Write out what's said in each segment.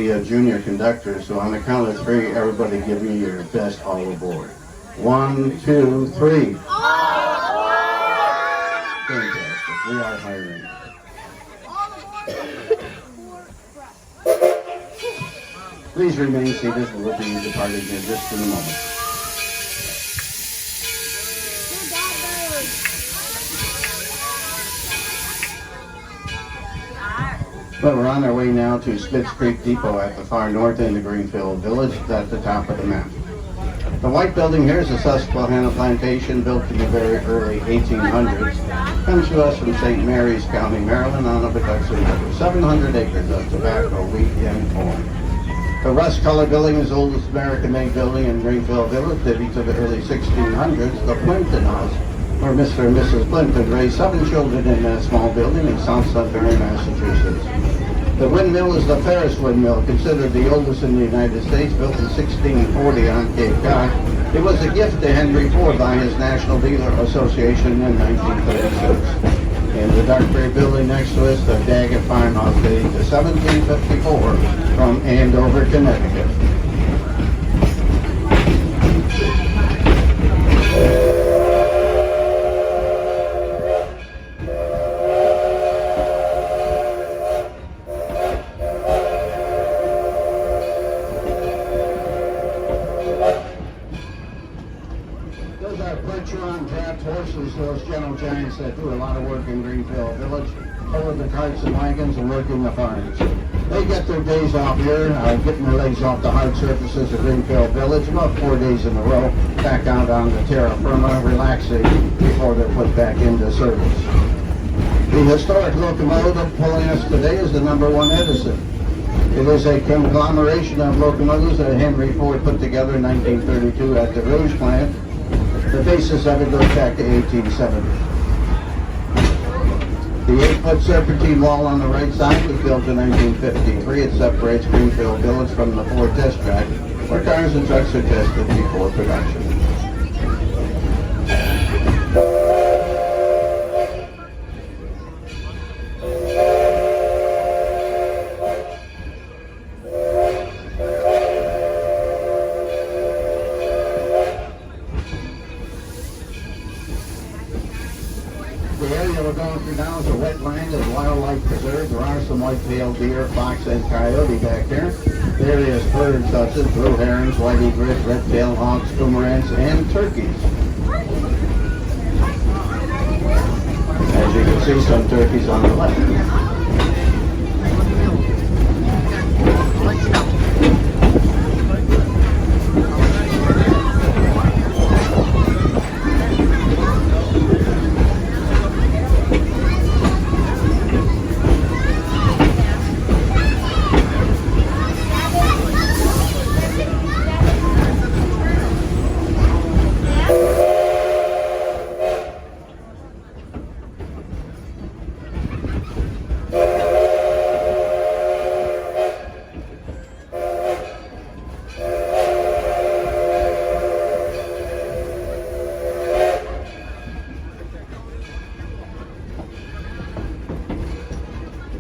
be a junior conductor, so on the count of three, everybody give me your best all aboard. 1, 2, 3. Fantastic. We are hiring. Please remain seated. We'll be departing in just in a moment. But we're on our way now to Spitz Creek Depot at the far north end of Greenfield Village. That's the top of the map. The white building here is a Susquehanna plantation built in the very early 1800s. Comes to us from St. Mary's County, Maryland, on a production of over 700 acres of tobacco, wheat, and corn. The rust-colored building is the oldest American-made building in Greenfield Village, dating to the early 1600s. The Plimpton House, where Mr. and Mrs. Plimpton raised 7 children in that small building in South Sudbury, Massachusetts. The windmill is the Ferris windmill, considered the oldest in the United States, built in 1640 on Cape Cod. It was a gift to Henry Ford by his National Dealer Association in 1936. In the dark gray building next to us, the Daggett Farmhouse, dating to 1754 from Andover, Connecticut. Those gentle giants that do a lot of work in Greenfield Village, over the carts and wagons and working the farms. They get their days off here, getting their legs off the hard surfaces of Greenfield Village, about 4 days in a row, back out on the terra firma, relaxing before they're put back into service. The historic locomotive pulling us today is the #1 Edison. It is a conglomeration of locomotives that Henry Ford put together in 1932 at the Rouge plant. The basis of it goes back to 1870. The 8-foot serpentine wall on the right side was built in 1953. It separates Greenfield Village from the Ford test track, where cars and trucks are tested before production. The area we're going through now is a wetland and wildlife preserve. There are some white-tailed deer, fox, and coyote back there. Various birds such as blue herons, white egret, red-tailed hawks, cormorants, and turkeys. As you can see, some turkeys on the left.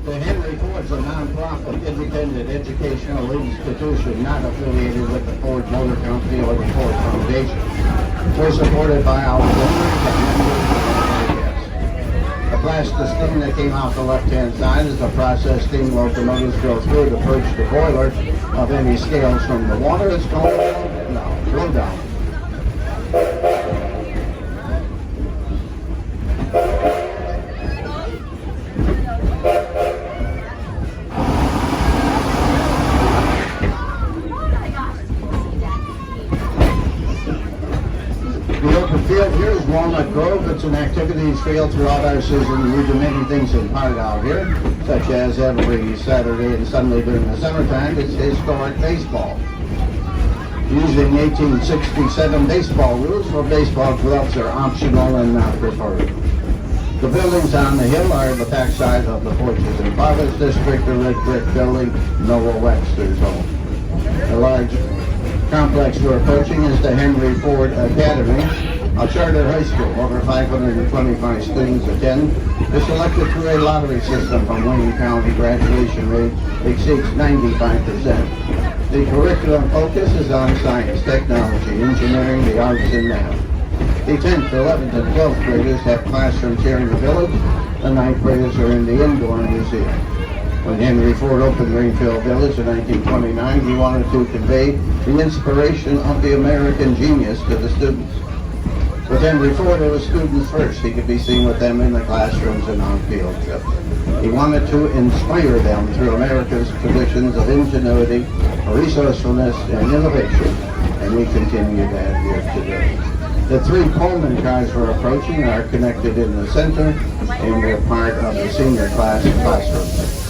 The Henry Ford's a non-profit, independent educational institution not affiliated with the Ford Motor Company or the Ford Foundation. We're supported by our donors and members of the guests. The blast of steam that came out the left-hand side is the process steam locomotives go through to purge the boiler of any scales from the water. It's called blow down. Field here is Walnut Grove. It's an activities field throughout our season. We do many things in part out here, such as every Saturday and Sunday during the summertime, it's historic baseball. Using 1867 baseball rules, where baseball gloves are optional and not preferred. The buildings on the hill are the backside of the Fortunes and Fathers District, the red brick building, Noah Webster's home. The large complex we're approaching is the Henry Ford Academy. A charter high school, over 525 students attend. The selected through a lottery system from Wayne County. Graduation rate exceeds 95%. The curriculum focus is on science, technology, engineering, the arts, and math. The 10th, 11th, and 12th graders have classrooms here in the village. The 9th graders are in the indoor museum. When Henry Ford opened Greenfield Village in 1929, he wanted to convey the inspiration of the American genius to the students. With Henry Ford, it was students first. He could be seen with them in the classrooms and on field trips. He wanted to inspire them through America's traditions of ingenuity, resourcefulness, and innovation, and we continue that here today. The 3 Pullman cars we're approaching are connected in the center, and they're part of the senior classroom.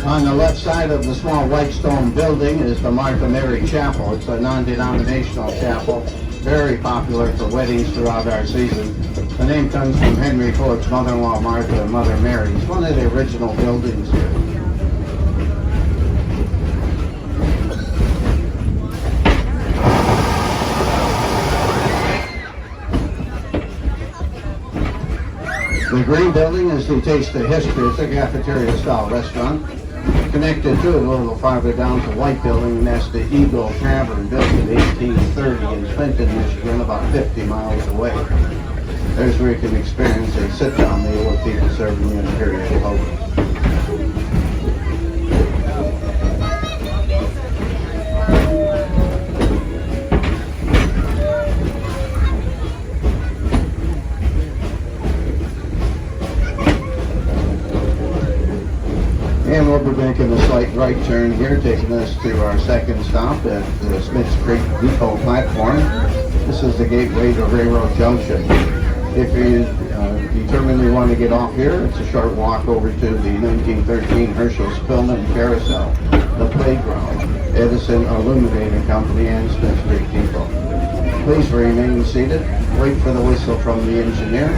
On the left side of the small white stone building is the Martha Mary Chapel. It's a non-denominational chapel, very popular for weddings throughout our season. The name comes from Henry Ford's mother-in-law Martha and Mother Mary. It's one of the original buildings here. The green building is the Taste of History. It's a cafeteria-style restaurant. Connected to it a little farther down to the white building, and that's the Eagle Tavern, built in 1830 in Clinton, Michigan, about 50 miles away. There's where you can experience a sit-down meal with people serving you imperial loaves. And we'll be making a slight right turn here, taking us to our second stop at the Smiths Creek Depot platform. This is the gateway to Railroad Junction. If you determine you want to get off here, it's a short walk over to the 1913 Herschel Spillman Carousel, the playground, Edison Illuminating Company, and Smiths Creek Depot. Please remain seated. Wait for the whistle from the engineer.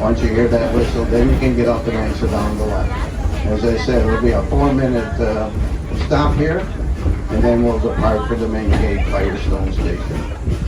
Once you hear that whistle, then you can get up and exit on the left. As I said, it'll be a 4-minute stop here, and then we'll depart for the main gate Firestone Station.